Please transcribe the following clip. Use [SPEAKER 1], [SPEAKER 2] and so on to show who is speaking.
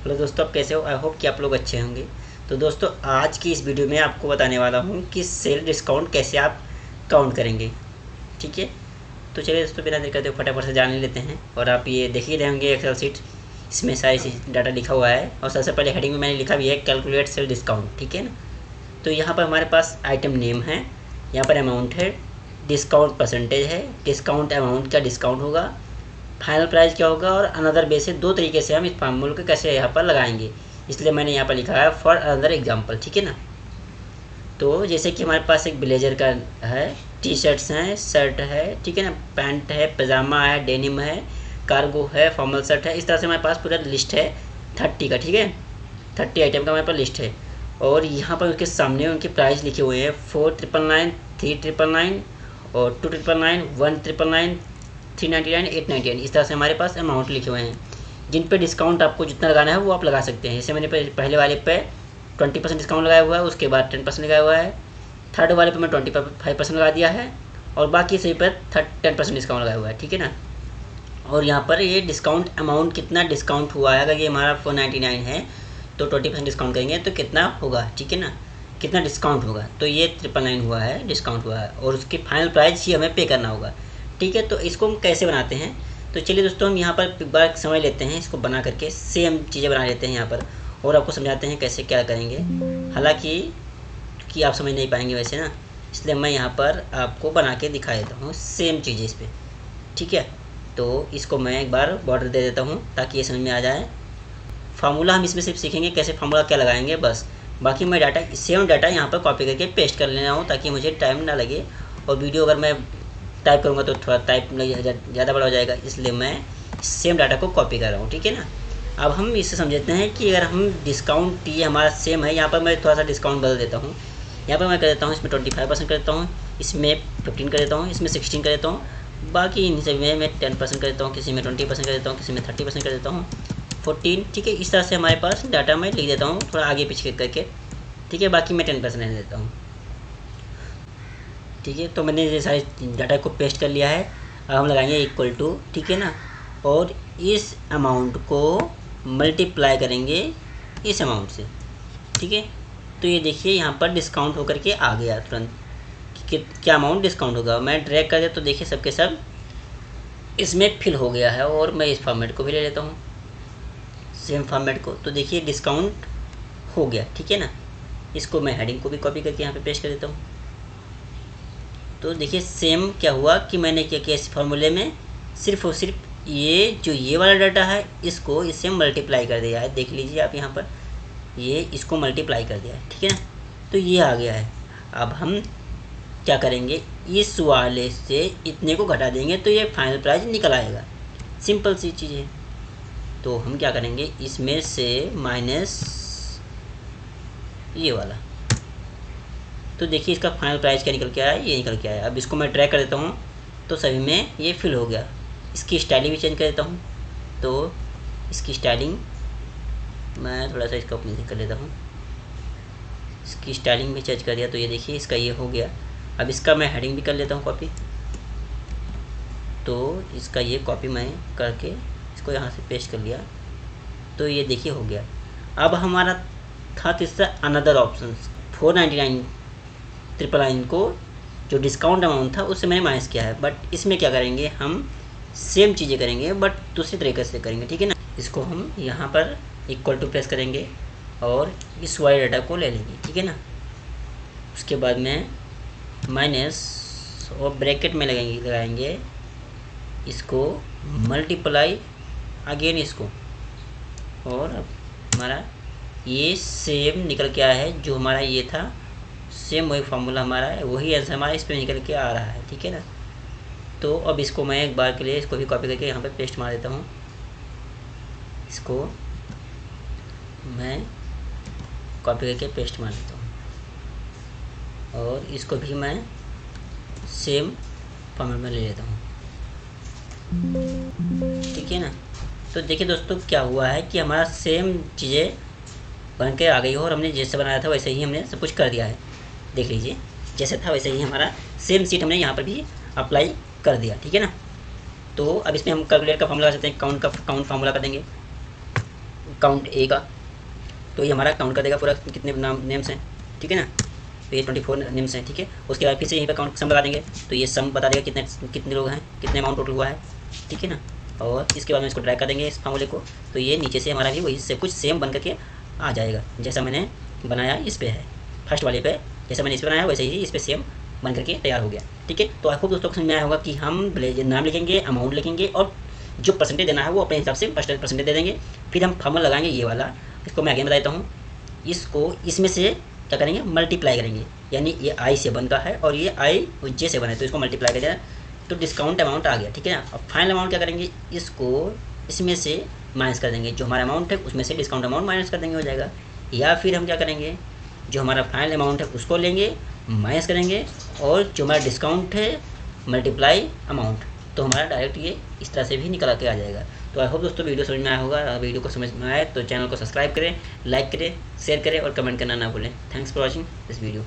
[SPEAKER 1] Hello दोस्तों, आप कैसे हो? आई होप कि आप लोग अच्छे होंगे। तो दोस्तों, आज की इस वीडियो में आपको बताने वाला हूँ कि सेल डिस्काउंट कैसे आप काउंट करेंगे। ठीक है, तो चलिए दोस्तों, बिना देर करते फटाफट से जान लेते हैं। और आप ये देख ही रहे होंगे एक्सेल सीट, इसमें सारी डाटा लिखा हुआ है और सबसे पहले हेडिंग में मैंने लिखा भी है कैलकुलेट सेल डिस्काउंट। ठीक है ना। तो यहाँ पर हमारे पास आइटम नेम है, यहाँ पर अमाउंट है, डिस्काउंट परसेंटेज है, डिस्काउंट अमाउंट का डिस्काउंट होगा, फाइनल प्राइस क्या होगा, और अनदर बेस से दो तरीके से हम इस फार्मूले को कैसे यहाँ पर लगाएंगे, इसलिए मैंने यहाँ पर लिखा है फॉर अनदर एग्जांपल। ठीक है ना। तो जैसे कि हमारे पास एक ब्लेजर का है, टी शर्ट्स हैं, शर्ट है, ठीक है ना, पैंट है, पजामा है, डेनिम है, कार्गो है, फॉर्मल शर्ट है। इस तरह से हमारे पास पूरा लिस्ट है 30 का। ठीक है, 30 आइटम का हमारे पास लिस्ट है। और यहाँ पर उसके सामने उनके प्राइस लिखे हुए हैं 4999, 3999 और 2999, 1999, 399, 899। इस तरह से हमारे पास अमाउंट लिखे हुए हैं, जिन पे डिस्काउंट आपको जितना लगाना है वो आप लगा सकते हैं। जैसे मैंने पहले वाले पे 20% डिस्काउंट लगाया हुआ है, उसके बाद 10% लगाया हुआ है, थर्ड वाले पे मैं 25% लगा दिया है, और बाकी सभी पर 10% डिस्काउंट लगाया हुआ है। ठीक है ना। और यहाँ पर ये डिस्काउंट अमाउंट कितना डिस्काउंट हुआ है, अगर ये हमारा 499 है तो 20% डिस्काउंट करेंगे तो कितना होगा। ठीक है ना, कितना डिस्काउंट होगा, तो ये 999 हुआ है, डिस्काउंट हुआ है, और उसकी फाइनल प्राइस ही हमें पे करना होगा। ठीक है, तो इसको हम कैसे बनाते हैं, तो चलिए दोस्तों हम यहाँ पर एक बार समझ लेते हैं, इसको बना करके सेम चीज़ें बना लेते हैं यहाँ पर, और आपको समझाते हैं कैसे क्या करेंगे। हालांकि कि आप समझ नहीं पाएंगे वैसे ना, इसलिए मैं यहाँ पर आपको बना के दिखा देता हूँ सेम चीज़ें इस पर। ठीक है, तो इसको मैं एक बार बॉर्डर दे देता हूँ ताकि ये समझ में आ जाए। फार्मूला हम इसमें सिर्फ सीखेंगे कैसे फार्मूला क्या लगाएंगे बस, बाकी मैं डाटा सेम डाटा यहाँ पर कॉपी करके पेस्ट कर लेना हूँ ताकि मुझे टाइम ना लगे। और वीडियो अगर मैं टाइप करूँगा तो थोड़ा टाइप ज़्यादा बड़ा हो जाएगा, इसलिए मैं सेम डाटा को कॉपी कर रहा हूँ। ठीक है ना। अब हम इससे समझते हैं कि अगर हम डिस्काउंट ये हमारा सेम है, यहाँ पर मैं थोड़ा सा डिस्काउंट बदल देता हूँ। यहाँ पर मैं कर देता हूँ इसमें 25% कर देता हूँ, इसमें 15 कर देता हूँ, इसमें 16 कर देता हूँ, बाकी इन सभी में मैं 10% कर देता हूँ, किसी में 20% कर देता हूँ, किसी में 30% कर देता हूँ, 14। ठीक है, इस तरह से हमारे पास डाटा मैं लिख देता हूँ थोड़ा आगे पीछे करके। ठीक है, बाकी मैं 10% रहने देता हूँ। ठीक है, तो मैंने ये सारे डाटा को पेस्ट कर लिया है। अब हम लगाएंगे इक्वल टू, ठीक है ना, और इस अमाउंट को मल्टीप्लाई करेंगे इस अमाउंट से। ठीक है, तो ये देखिए यहाँ पर डिस्काउंट होकर के आ गया तुरंत कि क्या अमाउंट डिस्काउंट होगा। मैं ड्रैग कर दिया तो देखिए सबके सब इसमें फिल हो गया है। और मैं इस फॉर्मेट को भी ले लेता हूँ, सेम फॉर्मेट को, तो देखिए डिस्काउंट हो गया। ठीक है ना। इसको मैं हेडिंग को भी कॉपी करके यहाँ पे पेस्ट कर देता हूँ। तो देखिए सेम क्या हुआ कि मैंने क्या किया, इस फार्मूले में सिर्फ और सिर्फ ये जो ये वाला डाटा है इसको इससे मल्टीप्लाई कर दिया है। देख लीजिए आप यहाँ पर, ये इसको मल्टीप्लाई कर दिया है। ठीक है ना, तो ये आ गया है। अब हम क्या करेंगे, इस वाले से इतने को घटा देंगे तो ये फाइनल प्राइस निकल आएगा। सिंपल सी चीज़ है। तो हम क्या करेंगे, इसमें से माइनस ये वाला, तो देखिए इसका फाइनल प्राइस क्या निकल के आया, ये निकल के आया। अब इसको मैं ट्रैक कर देता हूँ तो सभी में ये फिल हो गया। इसकी स्टाइलिंग भी चेंज कर देता हूँ, तो इसकी स्टाइलिंग मैं थोड़ा सा इसका अपने से कर लेता हूँ। इसकी स्टाइलिंग भी चेंज कर दिया, तो ये देखिए इसका ये हो गया। अब इसका मैं हेडिंग भी कर लेता हूँ कॉपी, तो इसका ये कॉपी मैं करके इसको यहाँ से पेस्ट कर लिया, तो ये देखिए हो गया। अब हमारा था तीसरा अनदर ऑप्शन, 499 999 को जो डिस्काउंट अमाउंट था उससे मैंने माइनस किया है। बट इसमें क्या करेंगे, हम सेम चीज़ें करेंगे बट दूसरी तरीके से करेंगे। ठीक है ना। इसको हम यहाँ पर इक्वल टू प्रेस करेंगे और इस वाले डाटा को ले लेंगे। ठीक है ना। उसके बाद में माइनस और ब्रैकेट में लगाएंगे इसको मल्टीप्लाई अगेन इसको, और अब हमारा ये सेम निकल के आया है जो हमारा ये था, सेम वही फार्मूला हमारा है, वही आंसर हमारा इस पर निकल के आ रहा है। ठीक है ना। तो अब इसको मैं एक बार के लिए इसको भी कॉपी करके यहाँ पे पेस्ट मार देता हूँ। इसको मैं कॉपी करके पेस्ट मार देता हूँ और इसको भी मैं सेम फॉर्मेट में ले लेता हूँ। ठीक है ना। तो देखिए दोस्तों क्या हुआ है कि हमारा सेम चीज़ें बन के आ गई हो, और हमने जैसे बनाया था वैसे ही हमने सब कुछ कर दिया है। देख लीजिए जैसे था वैसे ही हमारा सेम सीट हमने यहाँ पर भी अप्लाई कर दिया। ठीक है ना। तो अब इसमें हम कैलकुलेट का फॉर्मूला लगा सकते हैं, काउंट फार्मूला कर देंगे। काउंट ए का, तो ये हमारा काउंट कर देगा पूरा कितने नाम नेम्स हैं, ठीक है ना। तो ये 24 नेम्स हैं, ठीक है। उसके बाद फिर से यहीं पर काउंट सम बता देंगे, तो ये सम बता देगा कितने लोग हैं, कितने अमाउंट टोटल हुआ है, ठीक है ना। और इसके बाद में इसको ड्रैग कर देंगे इस फार्मूले को, तो ये नीचे से हमारा भी वही से कुछ सेम बन करके आ जाएगा जैसा मैंने बनाया इस पे है, फर्स्ट वाले पे जैसा मैंने इस पर बनाया वैसे ही इस पर सेम बन करके तैयार हो गया, ठीक है। तो आई होप दोस्तों को समझ में आया होगा कि हम नाम लिखेंगे, अमाउंट लिखेंगे और जो परसेंटेज देना है वो अपने हिसाब से परसेंटेज दे देंगे। फिर हम फार्मूला लगाएंगे ये वाला, इसको मैं आगे बता देता हूँ। इसको इसमें से क्या करेंगे, मल्टीप्लाई करेंगे, यानी ये आई से बन का है और ये आई जे से बना है, तो इसको मल्टीप्लाई करें तो डिस्काउंट अमाउंट आ गया, ठीक है ना। अब फाइनल अमाउंट क्या करेंगे, इसको इसमें से माइनस कर देंगे, जो हमारा अमाउंट है उसमें से डिस्काउंट अमाउंट माइनस कर देंगे, हो जाएगा। या फिर हम क्या करेंगे, जो हमारा फाइनल अमाउंट है उसको लेंगे, माइनस करेंगे और जो हमारा डिस्काउंट है मल्टीप्लाई अमाउंट, तो हमारा डायरेक्ट ये इस तरह से भी निकल के आ जाएगा। तो आई होप दोस्तों वीडियो समझ में आया होगा। वीडियो को समझ में आए तो चैनल को सब्सक्राइब करें, लाइक करें, शेयर करें और कमेंट करना ना भूलें। Thanks for watching this video.